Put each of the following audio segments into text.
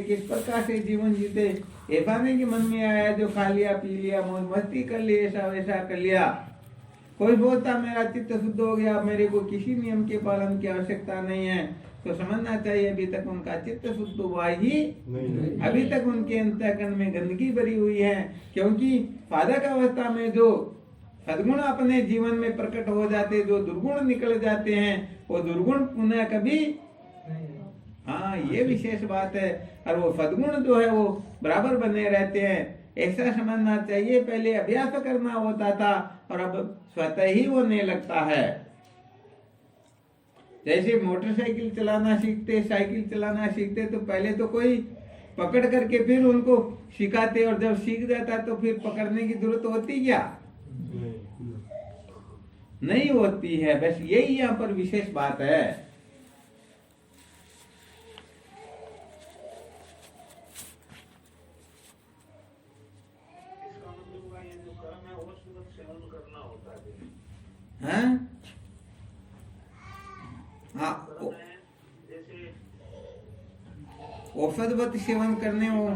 किस प्रकार से जीवन जीते। ऐसा नहीं कि मन में आया जो खा लिया पी लिया मौज मस्ती कर ली ऐसा वैसा कर लिया। कोई बोलता मेरा चित्त शुद्ध हो गया, मेरे को किसी नियम के पालन की आवश्यकता नहीं है, तो समझना चाहिए अभी तक उनका चित्त शुद्ध हुआ ही नहीं। अभी तक उनके अंतःकरण में गंदगी भरी हुई है, क्योंकि साधक अवस्था में जो सद्गुण अपने जीवन में प्रकट हो जाते, जो दुर्गुण निकल जाते हैं, वो दुर्गुण पुनः कभी, हाँ ये विशेष बात है। और वो सद्गुण जो है वो बराबर बने रहते हैं, ऐसा समझना चाहिए। पहले अभ्यास करना होता था और अब स्वतः ही होने लगता है। जैसे मोटरसाइकिल चलाना सीखते, साइकिल चलाना सीखते, तो पहले तो कोई पकड़ करके फिर उनको सिखाते, और जब सीख जाता तो फिर पकड़ने की जरूरत होती क्या? नहीं होती है। बस यही यहाँ पर विशेष बात है। हाँ, औषधवत सेवन करने हो।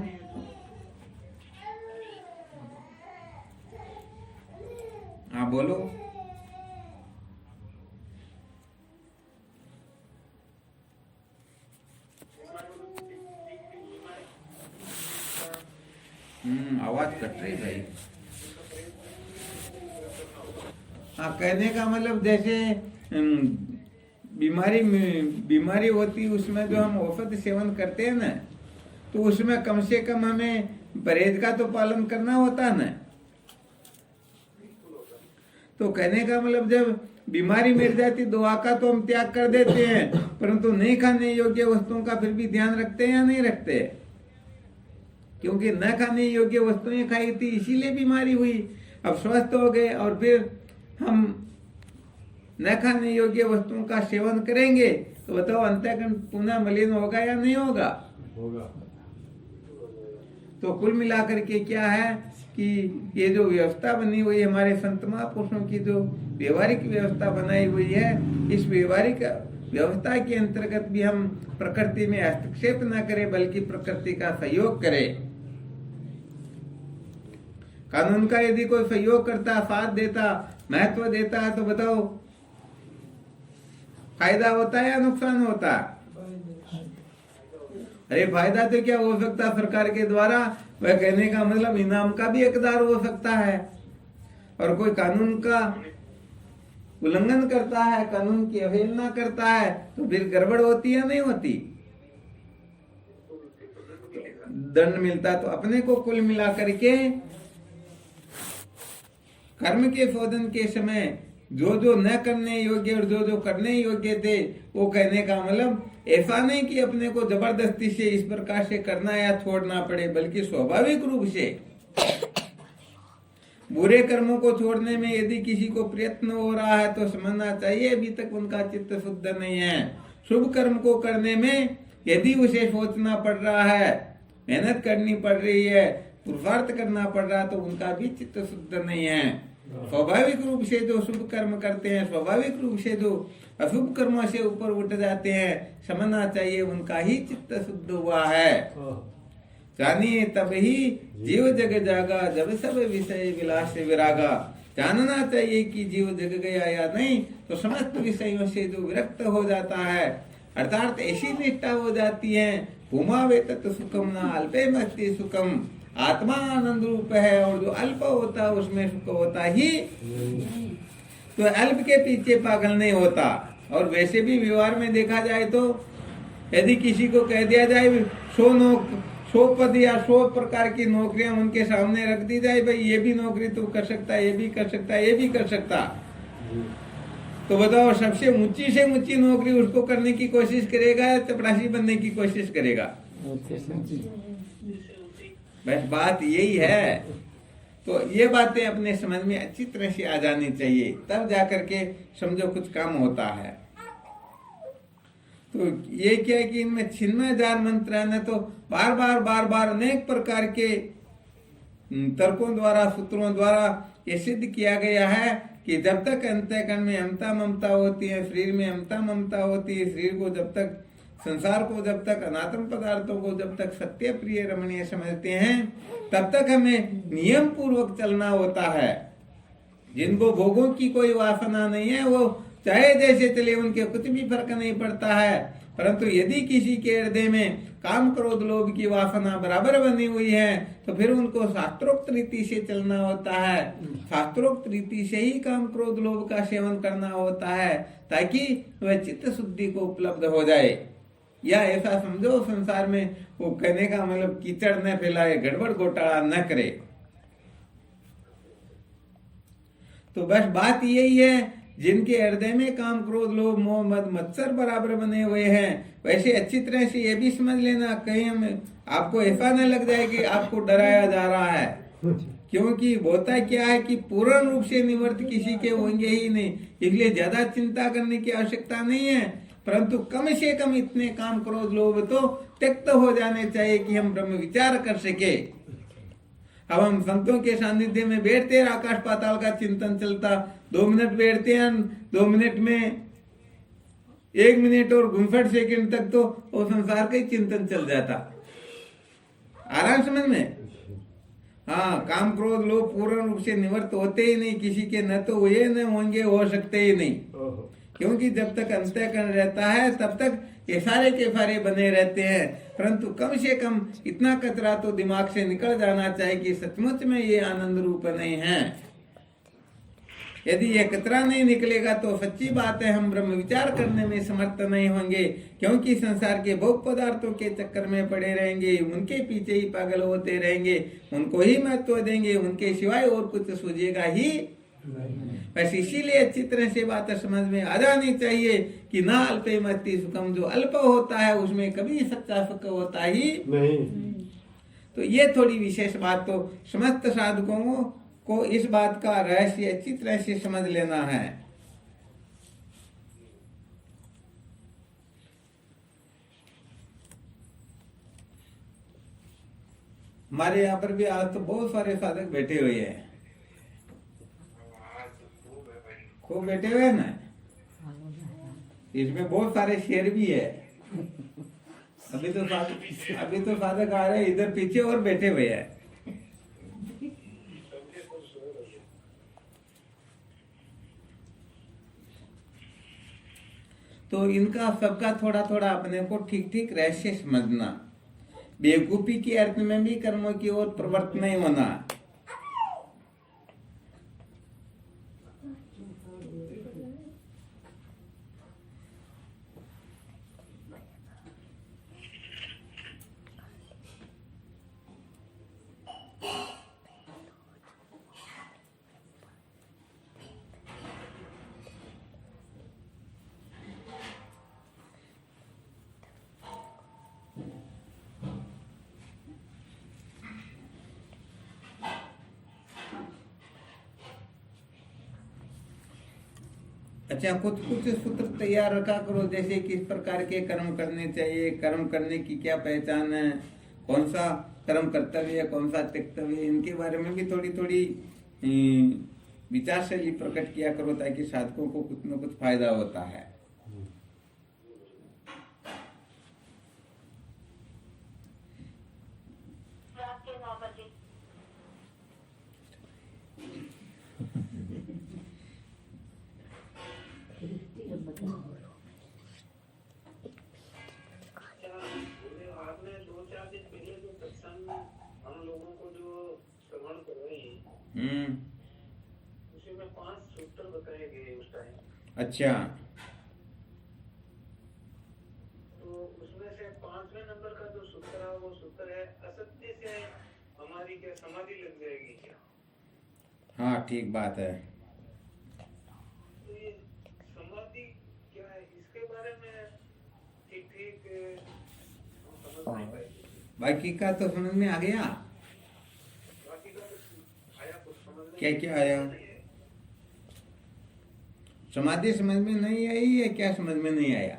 हाँ बोलो। आवाज कट रही भाई। हाँ, कहने का मतलब जैसे बीमारी होती है, उसमें जो हम औषध सेवन करते हैं ना, तो उसमें कम से कम हमें परहेज का तो पालन करना होता है ना। तो कहने का मतलब जब बीमारी मिट जाती, दवा का तो हम त्याग कर देते हैं, परंतु नहीं खाने योग्य वस्तुओं का फिर भी ध्यान रखते हैं या नहीं रखते? क्योंकि न खाने योग्य वस्तुएं खाई थी, इसीलिए बीमारी हुई। अब स्वस्थ हो गए और फिर हम न खाने योग्य वस्तुओं का सेवन करेंगे, तो बताओ अंतःकरण पुनः मलिन होगा या नहीं होगा? होगा। तो कुल मिलाकर के क्या है कि ये जो व्यवस्था बनी हुई है, हमारे संत महापुरुषों की जो व्यवहारिक व्यवस्था बनाई हुई है, इस व्यवहारिक व्यवस्था के अंतर्गत भी हम प्रकृति में हस्तक्षेप न करें, बल्कि प्रकृति का सहयोग करें। कानून का यदि कोई सहयोग करता, साथ देता, महत्व देता है, तो बताओ फायदा होता है या नुकसान होता? अरे फायदा तो क्या हो सकता सरकार के द्वारा, वह कहने का मतलब इनाम का भी हकदार हो सकता है। और कोई कानून का उल्लंघन करता है, कानून की अवहेलना करता है, तो फिर गड़बड़ होती है नहीं होती? दंड मिलता तो अपने को कुल मिला करके कर्म के शोधन के समय जो जो न करने योग्य और जो जो करने योग्य थे, वो कहने का मतलब ऐसा नहीं कि अपने को जबरदस्ती से इस प्रकार से करना या छोड़ना पड़े, बल्कि स्वाभाविक रूप से बुरे कर्मों को छोड़ने में यदि किसी को प्रयत्न हो रहा है, तो समझना चाहिए अभी तक उनका चित्त शुद्ध नहीं है। शुभ कर्म को करने में यदि उसे सोचना पड़ रहा है, मेहनत करनी पड़ रही है, पुरुषार्थ करना पड़ रहा है, तो उनका भी चित्त शुद्ध नहीं है। स्वाभाविक रूप से जो शुभ कर्म करते हैं, स्वाभाविक रूप से जो अशुभ कर्मों से ऊपर उठ जाते हैं, समझना चाहिए उनका ही चित्त शुद्ध हुआ है। जानिए तब ही जीव जग जागा, जब सब विषय विलास से विरागा। जानना चाहिए कि जीव जग गया या नहीं, तो समस्त विषयों से जो विरक्त हो जाता है, अर्थात ऐसी निष्ठा हो जाती है, भूमावे तत् सुखम न अल्पे मस्ति सुखम। आत्मा आनंद रूप है, और जो अल्प होता है उसमें सुख होता ही, तो अल्प के पीछे पागल नहीं होता। और वैसे भी व्यवहार में देखा जाए तो यदि किसी को कह दिया जाए 100 पद या 100 प्रकार की नौकरियां उनके सामने रख दी जाए, भाई ये भी नौकरी तू कर सकता है, ये भी कर सकता है, ये भी कर सकता, तो बताओ सबसे ऊंची से ऊंची नौकरी उसको करने की कोशिश करेगा या चपरासी बनने की कोशिश करेगा? बस बात यही है। तो ये बातें अपने समझ में अच्छी तरह से आ जानी चाहिए, तब जाकर के समझो कुछ काम होता है। तो ये क्या है कि इनमें छिन्मय जार मंत्र है ना, तो बार बार अनेक प्रकार के तर्कों द्वारा, सूत्रों द्वारा ये सिद्ध किया गया है कि जब तक अंतःकरण में ममता होती है, शरीर में ममता होती है, शरीर को जब तक संसार को जब तक, अनात्म पदार्थों को जब तक सत्य प्रिय रमणीय समझते हैं, तब तक हमें नियम पूर्वक चलना होता है। जिनको भोगों की कोई वासना नहीं है, वो चाहे जैसे चले, उनके कुछ भी फर्क नहीं पड़ता है। परंतु यदि किसी के हृदय में काम क्रोध लोभ की वासना बराबर बनी हुई है, तो फिर उनको शास्त्रोक्त रीति से चलना होता है। शास्त्रोक्त रीति से ही काम क्रोध लोभ का सेवन करना होता है, ताकि वह चित्त शुद्धि को उपलब्ध हो जाए। या ऐसा समझो, संसार में वो कहने का मतलब कीचड़ न फैलाए, गड़बड़ घोटाला न करे। तो बस बात यही है, जिनके हृदय में काम क्रोध लोभ मोह मद मत्सर बराबर बने हुए हैं, वैसे अच्छी तरह से ये भी समझ लेना, कहीं हम आपको ऐसा न लग जाए कि आपको डराया जा रहा है। क्योंकि होता क्या है कि पूर्ण रूप से निवृत्त किसी के होंगे ही नहीं, इसलिए ज्यादा चिंता करने की आवश्यकता नहीं है। परंतु कम से कम इतने काम क्रोध लोभ तो त्यक्त हो जाने चाहिए कि हम ब्रह्म विचार कर सके। अब हम संतों के सानिध्य में बैठते हैं, आकाश पाताल का चिंतन चलता, 2 मिनट बैठते हैं, 2 मिनट में 1 मिनट और 59 सेकंड तक तो वो संसार का ही चिंतन चल जाता। आराम समझ में। हाँ, काम क्रोध लोभ पूर्ण रूप से निवृत्त होते ही नहीं किसी के, न तो हुए न होंगे, हो सकते ही नहीं। क्योंकि जब तक अंतःकरण रहता है तब तक ये सारे के सारे बने रहते हैं। परंतु कम से कम इतना कचरा तो दिमाग से निकल जाना चाहिए कि सचमुच में ये आनंद रूप नहीं है। यदि ये कचरा नहीं निकलेगा तो सच्ची बात है, हम ब्रह्म विचार करने में समर्थ नहीं होंगे। क्योंकि संसार के भोग पदार्थों के चक्कर में पड़े रहेंगे, उनके पीछे ही पागल होते रहेंगे, उनको ही महत्व देंगे, उनके सिवाय और कुछ सूझेगा ही। बस इसीलिए अच्छी तरह से बात समझ में आ जानी चाहिए कि ना अल्पे मस्ति सुखम, जो अल्प होता है उसमें कभी सच्चा सुख होता ही नहीं। तो ये थोड़ी विशेष बात तो समस्त साधकों को इस बात का रहस्य अच्छी तरह से समझ लेना है। हमारे यहाँ पर भी आज तो बहुत सारे साधक बैठे हुए हैं, खूब बैठे हुए हैं ना। इसमें बहुत सारे शेर भी है। अभी तो साधक आ रहे, इधर पीछे और बैठे हुए हैं। तो इनका सबका थोड़ा थोड़ा अपने को ठीक ठीक रहस्य समझना, बेवकूफी के अर्थ में भी कर्मों की ओर प्रवृत्त नहीं होना। अच्छा, कुछ कुछ सूत्र तैयार रखा करो, जैसे किस प्रकार के कर्म करने चाहिए, कर्म करने की क्या पहचान है, कौन सा कर्म कर्तव्य है, कौन सा त्यक्तव्य है, इनके बारे में भी थोड़ी थोड़ी विचार शैली प्रकट किया करो, ताकि साधकों को कुछ न कुछ फायदा होता है। उसमें 5 सूत्र बताए गए उस टाइम। अच्छा, तो उसमें से 5वें नंबर का जो सूत्र है, वो सूत्र है, असत्य से हमारी क्या समाधि लग जाएगी क्या? हाँ, ठीक बात है। तो ये समाधि क्या है, इसके बारे में ठीक ठीक समझ नहीं पाए। बाकी का तो समझ में आ गया। बाकी का आया कुछ समझ में क्या क्या आया? समाधि समझ में नहीं आई है, क्या समझ में नहीं आया?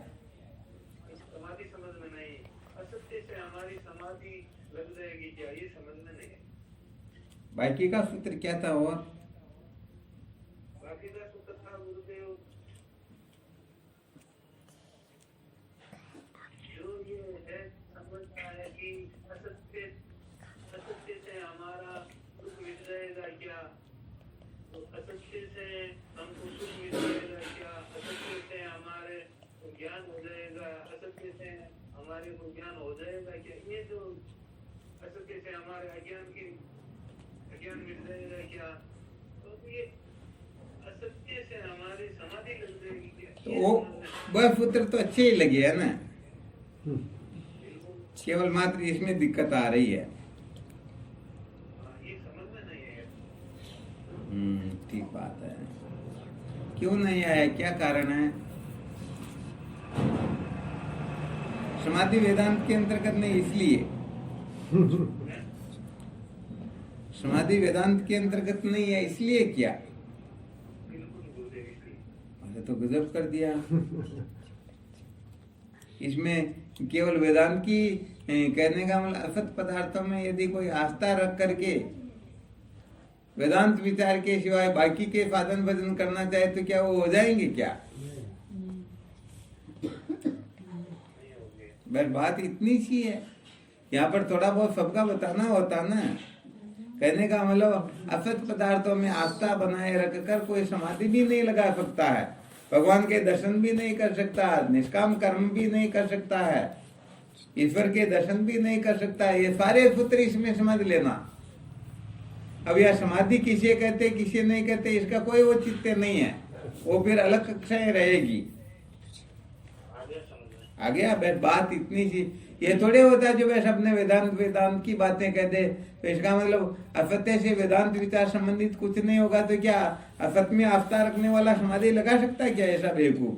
समाधि समझ में नहीं, असत्य से हमारी समाधि लग जाएगी क्या, ये समझ में नहीं है। बाकी का सूत्र क्या था? और बाकी का सूत्र था गुरुदेव, कि असत्य असत्य से हमारा दुख मिट जाएगा क्या, तो असत्य से हमको सुख मिल जाएगा क्या, असत्य से हमारे ज्ञान हो जाएगा, असत्य से हमारे को ज्ञान हो जाएगा क्या, ये जो असत्य से हमारे अज्ञान मिट जाएगा क्या, तो ये असत्य से हमारी समाधि लग जाएगी क्या, तो वह पुत्र तो अच्छे ही लगे है ना, केवल मात्र इसमें दिक्कत आ रही है। ये समझ में नहीं है। ठीक बात है। क्यों नहीं आया, क्या कारण है? समाधि वेदांत के अंतर्गत नहीं, इसलिए समाधि वेदांत के अंतर्गत नहीं है, इसलिए क्या? अरे तो गजब कर दिया। इसमें केवल वेदांत की कहने का मतलब असत पदार्थों में यदि कोई आस्था रख करके वेदांत विचार के सिवाय बाकी के साधन भजन करना चाहे तो क्या वो हो जाएंगे क्या? बस बात इतनी सी है। यहाँ पर थोड़ा बहुत सबका बताना होता ना। कहने का मतलब असत पदार्थों में आस्था बनाए रखकर कोई समाधि भी नहीं लगा सकता है, भगवान के दर्शन भी नहीं कर सकता, निष्काम कर्म भी नहीं कर सकता है, ईश्वर के दर्शन भी नहीं कर सकता है। ये सारे सूत्र इसमें समझ लेना। अब यह समाधि किसे कहते किसे नहीं कहते इसका कोई औचित्य नहीं है, वो फिर अलग कक्षाएं रहेगी। आ गया? बस बात इतनी सी। ये थोड़े होता है जो बस अपने वेदांत की बातें कहते, तो इसका मतलब असत्य से वेदांत विचार संबंधित कुछ नहीं होगा तो क्या असत्य में आस्था रखने वाला समाधि लगा सकता है क्या? ऐसा बेवकूफ।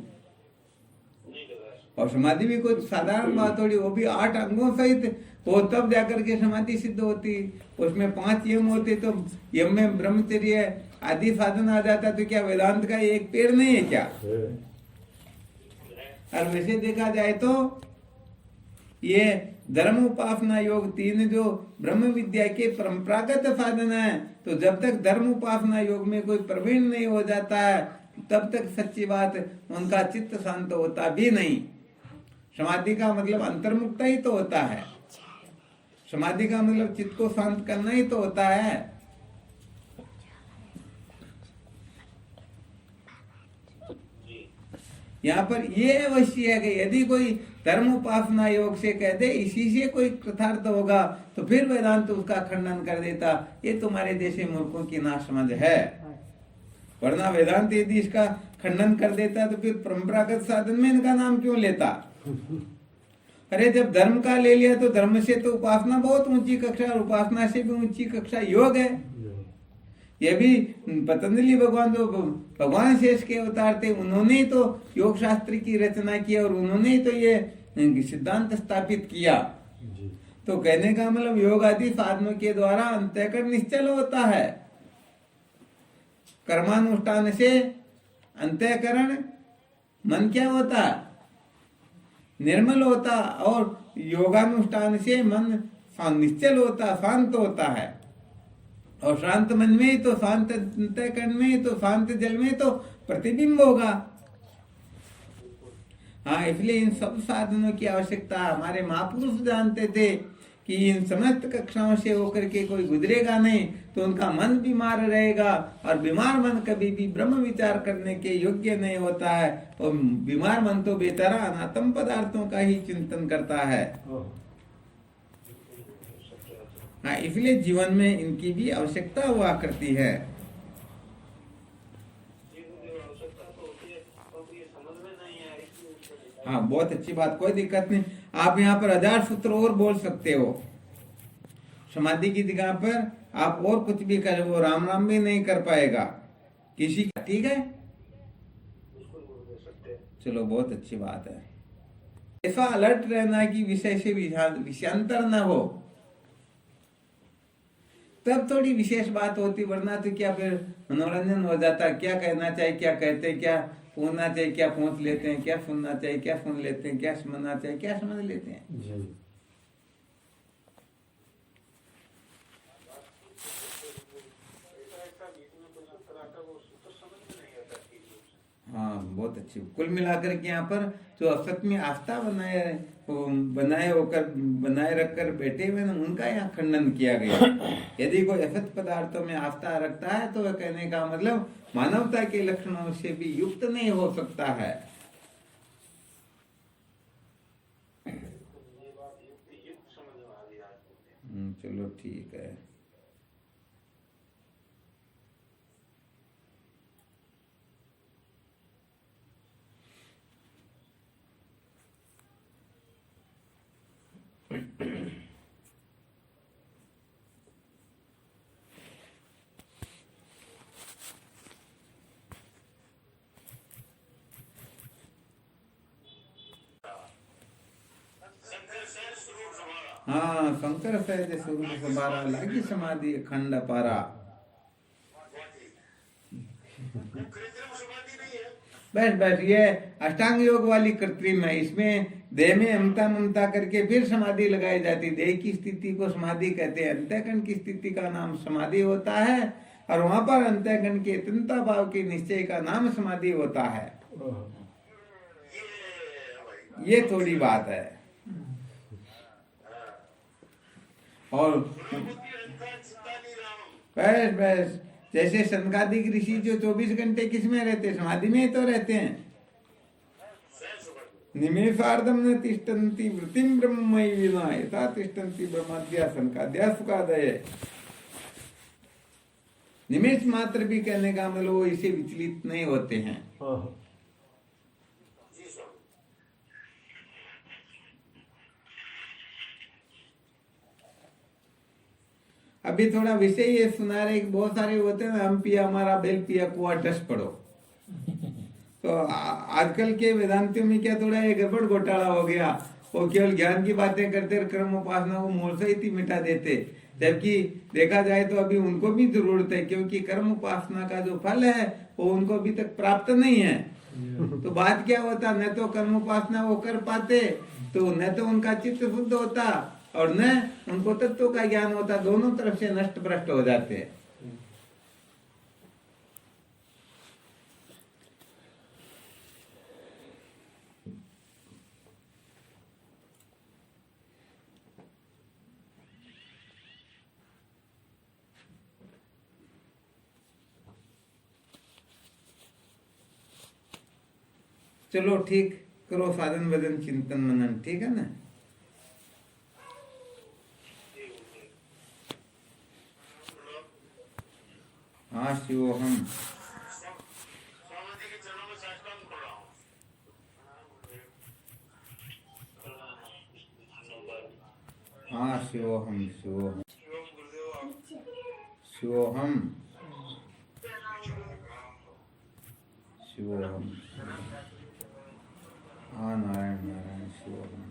और समाधि भी कोई साधारण बात थोड़ी, वो भी 8 अंगों सहित हो तब जाकर के समाधि सिद्ध होती। उसमें 5 यम होते, तो यम में ब्रह्मचर्य आदि साधन आ जाता, तो क्या वेदांत का एक पेड़ नहीं है क्या? और वैसे देखा जाए तो ये धर्म उपासना योग 3 जो ब्रह्म विद्या के परंपरागत साधन है, तो जब तक धर्म उपासना योग में कोई प्रवीण नहीं हो जाता है तब तक सच्ची बात उनका चित्त शांत होता भी नहीं। समाधि का मतलब अंतर्मुक्ता ही तो होता है, समाधि का मतलब चित्त को शांत करना ही तो होता है। यहाँ पर ये अवश्य है कि यदि कोई धर्म उपासना योग से कह दे इसी से कोई कृतार्थ होगा तो फिर वेदांत उसका खंडन कर देता। ये तुम्हारे जैसे मूर्खों की नासमझ है। वरना वेदांत यदि इसका खंडन कर देता तो फिर परंपरागत साधन में इनका नाम क्यों लेता? अरे जब धर्म का ले लिया तो धर्म से तो उपासना बहुत ऊंची कक्षा, और उपासना से भी ऊंची कक्षा योग है। ये भी पतंजलि भगवान जो भगवान शेष के अवतार थे, उन्होंने ही तो योग शास्त्र की रचना की और उन्होंने ही तो ये सिद्धांत स्थापित किया। तो कहने का मतलब योग आदि साधनों के द्वारा अंतःकरण निश्चल होता है। कर्मानुष्ठान से अंतःकरण मन क्या होता? निर्मल होता, और योगानुष्ठान से मन निश्चल होता, शांत होता है। और शांत मन में ही तो शांत अंतःकरण में ही तो शांत जल में तो प्रतिबिंब होगा। हाँ, इसलिए इन सब साधनों की आवश्यकता हमारे महापुरुष जानते थे कि इन समस्त कक्षाओं से होकर के कोई गुजरेगा नहीं तो उनका मन बीमार रहेगा, और बीमार मन कभी भी ब्रह्म विचार करने के योग्य नहीं होता है। और बीमार मन तो बेतरा अनात्म पदार्थों का ही चिंतन करता है। हाँ, इसलिए जीवन में इनकी भी आवश्यकता हुआ करती है। हाँ, बहुत अच्छी बात, कोई दिक्कत नहीं। आप यहाँ पर 1000 सूत्र और बोल सकते हो। समाधि की जगह पर आप और कुछ भी करें, वो राम राम भी नहीं कर पाएगा किसी का। ठीक है, चलो बहुत अच्छी बात है। ऐसा अलर्ट रहना कि विषय से विषयांतर न हो, तब थोड़ी विशेष बात होती। वरना तो क्या फिर मनोरंजन हो जाता। क्या कहना चाहिए क्या कहते हैं, क्या पूछना चाहिए क्या पूछ लेते हैं, क्या सुनना चाहिए क्या सुन लेते हैं, क्या समझना चाहिए क्या समझ लेते हैं। हाँ, बहुत अच्छी। कुल मिलाकर के यहाँ पर जो असत में आस्था बनाए वो बनाए रखकर बैठे हुए ना, उनका यहाँ खंडन किया गया। यदि कोई असत पदार्थों में आस्था रखता है तो वह कहने का मतलब मानवता के लक्षणों से भी युक्त नहीं हो सकता है। ये बात युक्त समझ में आ गई आज। चलो ठीक है। हाँ, शंकर सहज स्वरूप सबारा, लागी समाधि अखंड पारा। बस बस ये अष्टांग योग वाली कृत्रिम है। इसमें देह में अमता ममता करके फिर समाधि लगाई जाती। देह की स्थिति को समाधि कहते हैं। अंतःकरण की स्थिति का नाम समाधि होता है, और वहां पर अंतःकरण के तन्यता भाव के निश्चय का नाम समाधि होता है। ये थोड़ी बात है। और बस बस जैसे सनकादिक ऋषि जो 24 घंटे किस में रहते, समाधि में ही तो रहते हैं। निमेषार्धम न तिष्ठन्ति वृत्तिम ब्रह्ममयी विना यथा तिष्ठन्ति ब्रह्माद्या सनकाद्या सुखादय। निमेष मात्र भी कहने का मतलब वो इसे विचलित नहीं होते हैं। अभी थोड़ा विषय ये सुना रहे, बहुत सारे होते हैं ना, हम पिया हमारा बेल पिया कुआ डस पड़ो। तो आजकल के वेदांतियों में क्या थोड़ा ये गड़बड़ घोटाला हो गया। वो केवल ज्ञान की बातें करते, क्रम उपासना को मूल सहित ही मिटा देते। जबकि देखा जाए तो अभी उनको भी जरूरत है, क्योंकि कर्म उपासना का जो फल है वो उनको अभी तक प्राप्त नहीं है। तो बात क्या होता, न तो कर्म उपासना वो कर पाते, तो न तो उनका चित्त शुद्ध होता और न उनको तत्व का ज्ञान होता। दोनों तरफ से नष्ट भ्रष्ट हो जाते हैं। चलो ठीक, करो साधन भजन चिंतन मनन, ठीक है ना। हाँ शिवोहम। हाँ शिवोहम शिवोहम शिवोहम शिवोहम। हाँ नारायण नारायण शिवोहम।